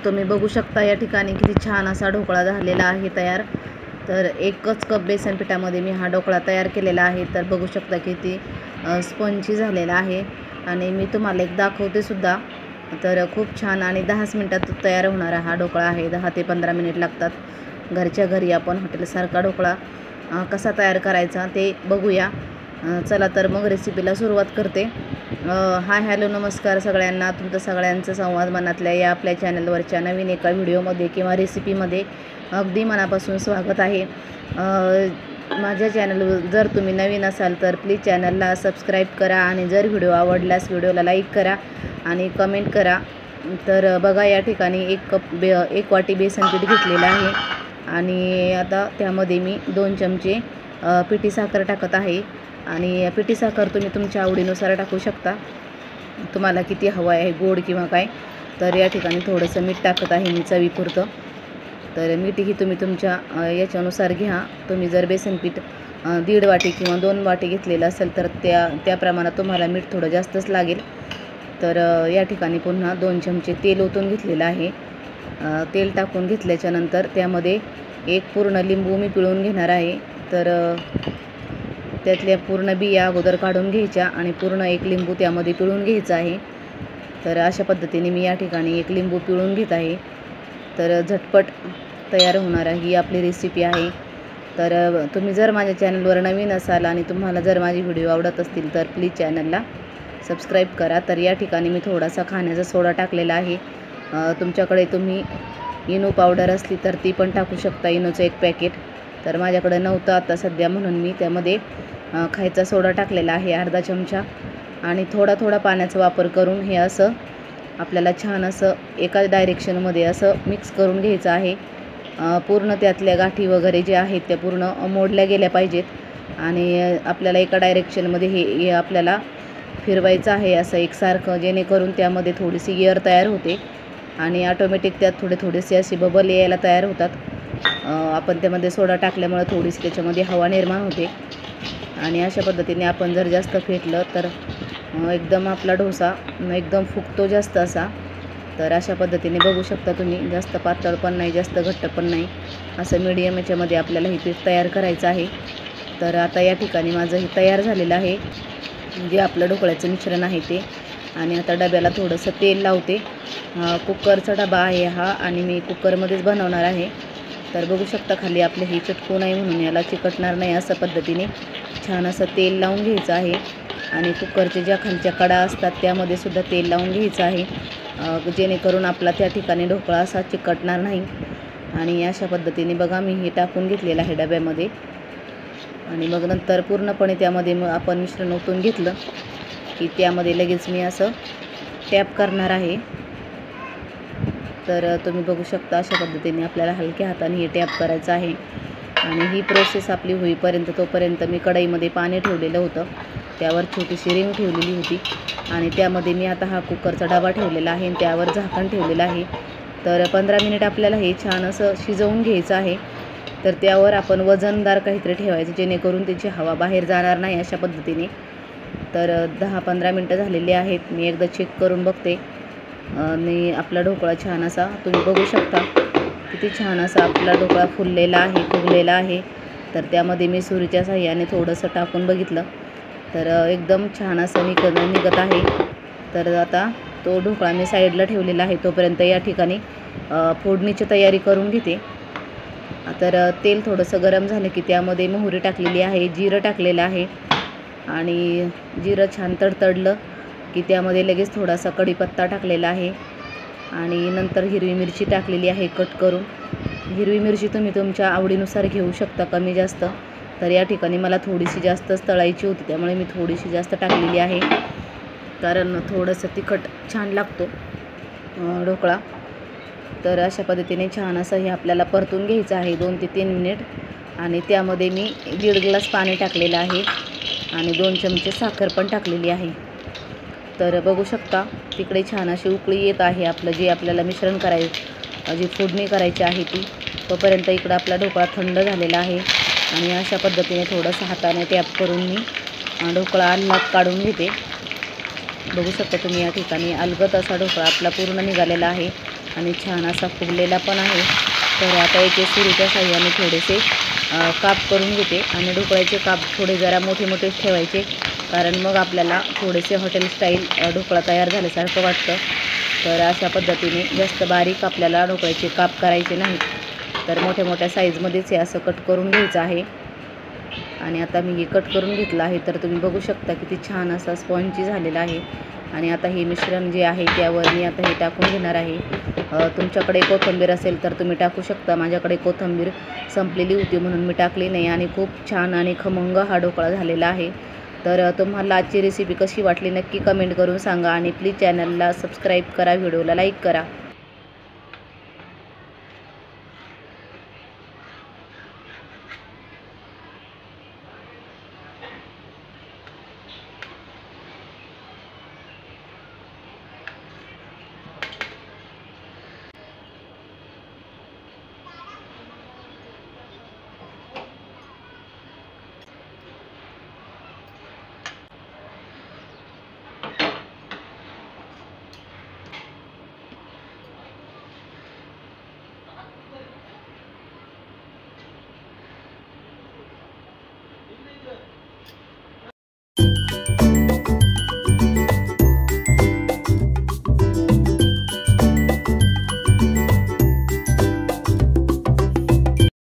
तुम्ही बघू शकता या ठिकाणी किती छान असा ढोकळा झालेला आहे तयार। तर एकच कप बेसन पिठामध्ये मी हा ढोकळा तयार केलेला आहे। तर बघू शकता किती स्पंजी झालेला आहे आणि मी तुम्हाला एक दाखवते सुद्धा। तर खूप छान आणि 10 मिनिटात तयार होणारा हा ढोकळा आहे। 10 ते 15 मिनिट लागतात। घरच्या घरी आपण हॉटेलसारखा ढोकळा कसा तयार करायचा ते बघूया। चला तर मग रेसिपीला सुरुवात करते। हाय हॅलो नमस्कार सगळ्यांना। तुमचं सगळ्यांचं संवाद मनातल्या या आपल्या चॅनलवरच्या नवीन एका व्हिडिओमध्ये किंवा रेसिपीमध्ये अगदी मनापासून स्वागत आहे। माझ्या चॅनलवर जर तुम्ही नवीन असाल तर प्लीज चॅनलला सबस्क्राईब करा आणि जर व्हिडिओ आवडल्यास व्हिडिओला लाईक करा आणि कमेंट करा। तर बघा या ठिकाणी एक वाटी बेसन पीठ घेतलेलं आहे आणि आता त्यामध्ये मी 2 चमचे पिठी साखर टाकत आहे आणि पिठी साखर तुम्ही तुमच्या आवडीनुसार टाकू शकता, तुम्हाला किती हवं आहे गोड किंवा काय। तर या ठिकाणी थोडंसं मीठ टाकत आहे मी चवीपुरतं। तर मीठही तुम्ही तुमच्या याच्यानुसार घ्या। तुम्ही जर बेसन पीठ 1.5 वाटी किंवा 2 वाटी घेतलेलं असेल तर त्या प्रमाणात तुम्हाला मीठ थोडं जास्तच लागेल। तर या ठिकाणी पुन्हा 2 चमचे तेल ओतून घेतलेलं आहे। तेल टाकून घेतल्याच्यानंतर त्यामध्ये एक पूर्ण लिंबू मी पिळून घेणार आहे। तर त्यातल्या पूर्ण बिया अगोदर काढून घ्यायच्या आणि पूर्ण एक लिंबू त्यामध्ये पिळून घ्यायचा आहे। तर अशा पद्धतीने मी या ठिकाणी एक लिंबू पिळून घेत आहे। तर झटपट तयार होणारा ही आपली रेसिपी आहे। तर तुम्ही जर माझ्या चॅनलवर नवीन असाल आणि तुम्हाला जर माझे व्हिडिओ आवडत असतील तर प्लीज चॅनलला सबस्क्राईब करा। तर या ठिकाणी मी थोडासा खाण्याचा सोडा टाकलेला आहे। तुमच्याकडे तुम्ही इनो पावडर असली तर ती पण टाकू शकता, इनोचं एक पॅकेट। तर माझ्याकडे नव्हतं आता सध्या म्हणून मी त्यामध्ये खायचा सोडा टाकलेला आहे अर्धा चमचा आणि थोडा पाण्याचा वापर करून हे असं आपल्याला छान असं एका डायरेक्शनमध्ये असं मिक्स करून घ्यायचं आहे। पूर्ण त्यातल्या गाठी वगैरे जे आहेत त्या पूर्ण मोडल्या गेल्या पाहिजेत आणि आपल्याला एका डायरेक्शनमध्ये हे आपल्याला फिरवायचं आहे असं एकसारखं, जेणेकरून त्यामध्ये थोडीशी एअर तयार होते आणि ऑटोमॅटिक त्यात थोडेसे असे बबल यायला तयार होतात। आपण त्यामध्ये सोडा टाकल्यामुळे थोडीशी त्याच्यामध्ये हवा निर्माण होते आणि अशा पद्धतीने आपण जर जास्त फेटलं तर एकदम आपला डोसा एकदम फुगतो जास्त असा। तर अशा पद्धतीने बघू शकता तुम्ही, जास्त पातळ पण नाही जास्त घट्ट पण नाही, असं मीडियम याच्यामध्ये आपल्याला हे पीठ तयार करायचं आहे। तर आता या ठिकाणी माझं हे तयार झालेलं आहे जे आपलं ढोकळ्याचं मिश्रण आहे ते। आणि आता डब्याला थोडंसं तेल लावते। कुकरचा डबा आहे हा आणि मी कुकरमध्येच बनवणार आहे। तर बघू शकता खाली आपले हे चिटकू नाही म्हणून याला चिकटणार नाही अशा पद्धतीने छान असं तेल लावून घ्यायचं आहे आणि कुकरच्या ज्या खालच्या कडा असतात त्यामध्ये सुद्धा तेल लावून घ्यायचं आहे, जेणेकरून आपला त्या ठिकाणी ढोकळा असा चिकटणार नाही। आणि अशा पद्धतीने बघा मी हे टाकून घेतलेलं आहे डब्यामध्ये आणि मग नंतर पूर्णपणे त्यामध्ये मग आपण मिश्रण ओतून घेतलं की त्यामध्ये लगेच मी असं टॅप करणार आहे। तर तुम्ही बघू शकता अशा पद्धतीने आपल्याला हलक्या हाताने हे टॅप करायचं आहे आणि ही प्रोसेस आपली होईपर्यंत तोपर्यंत मी कढईमध्ये पाणी ठेवलेलं होतं, त्यावर छोटीशी रिंग ठेवलेली होती आणि त्यामध्ये मी आता हा कुकरचा डबा ठेवलेला आहे आणि त्यावर झाकण ठेवलेलं आहे। तर 15 मिनिट आपल्याला हे छान असं शिजवून घ्यायचं आहे। तर त्यावर आपण वजनदार काहीतरी ठेवायचं जेणेकरून त्याची हवा बाहेर जाणार नाही अशा पद्धतीने। तर 10-15 मिनटं झालेली आहेत, मी एकदा चेक करून बघते आणि आपला ढोकळा छान असा तुम्ही बघू शकता किती छान असा आपला ढोकळा फुललेला आहे, फुगलेला आहे। तर त्यामध्ये मी सुरीच्या साहाय्याने थोडंसं टाकून बघितलं तर एकदम छान असं निघत आहे। तर आता तो ढोकळा मी साईडला ठेवलेला आहे, तोपर्यंत या ठिकाणी फोडणीची तयारी करून घेते। तर तेल थोडंसं गरम झालं की त्यामध्ये मोहरी टाकलेली आहे, जिरं टाकलेलं आहे आणि जिरं छान तडतडलं की त्यामध्ये लगेच थोडासा कढीपत्ता टाकलेला आहे आणि नंतर हिरवी मिरची टाकलेली आहे कट करून। हिरवी मिरची तुम्ही तुमच्या आवडीनुसार घेऊ शकता कमी जास्त। तर या ठिकाणी मला थोडीशी जास्तच तळायची होती त्यामुळे मी थोडीशी जास्त टाकलेली आहे, कारण थोडंसं तिखट छान लागतो ढोकळा। तर अशा पद्धतीने छान असं हे आपल्याला परतून घ्यायचं आहे 2 ते 3 मिनिट आणि त्यामध्ये मी 1.5 ग्लास पाणी टाकलेलं आहे आणि 2 चमचे साखर पण टाकलेली आहे। तर बघू शकता तिकडे छान अशी उकळी येत आहे आपलं जे आपल्याला मिश्रण जी फोडणी करायची आहे ती। तोपर्यंत इकडं आपला ढोकळा थंड झालेला आहे आणि अशा पद्धतीने थोडंसं हाताने टॅप करून मी ढोकळा अलगद काढून घेते। बघू शकता तुम्ही या ठिकाणी अलगद असा ढोकळा आपला पूर्ण निघालेला आहे आणि छान असा फुगलेला पण आहे. तर आता याचे सुरीच्या साहाय्याने थोडेसे काप करून घेते आणि ढोकळ्याचे काप थोडे जरा मोठे मोठेच ठेवायचे, कारण मग आपल्याला थोडेसे हॉटेल स्टाईल ढोकळा तयार झाल्यासारखं वाटतं. तर अशा पद्धतीने जास्त बारीक आपल्याला ढोकळ्याचे काप करायचे नाहीत, तर मोठ्या मोठ्या साईजमध्येच हे असं कट करून घ्यायचं आहे. आणि आता मी हे कट करून घेतलं आहे. तर तुम्ही बघू शकता किती छान असा स्पॉन्जी झालेला आहे. आणि आता हे मिश्रण जे आहे त्यावर मी आता हे टाकून घेणार आहे. तुमच्याकडे कोथिंबीर असेल तर तुम्ही टाकू शकता. माझ्याकडे कोथिंबीर संपलेली होती म्हणून मी टाकली नाही. आणि खूप छान आणि खमंग हा ढोकळा झालेला आहे. तर तुम्हाला आजची रेसिपी कशी वाटली नक्की कमेंट करून सांगा आणि प्लीज चॅनलला सबस्क्राईब करा, व्हिडिओला लाईक करा.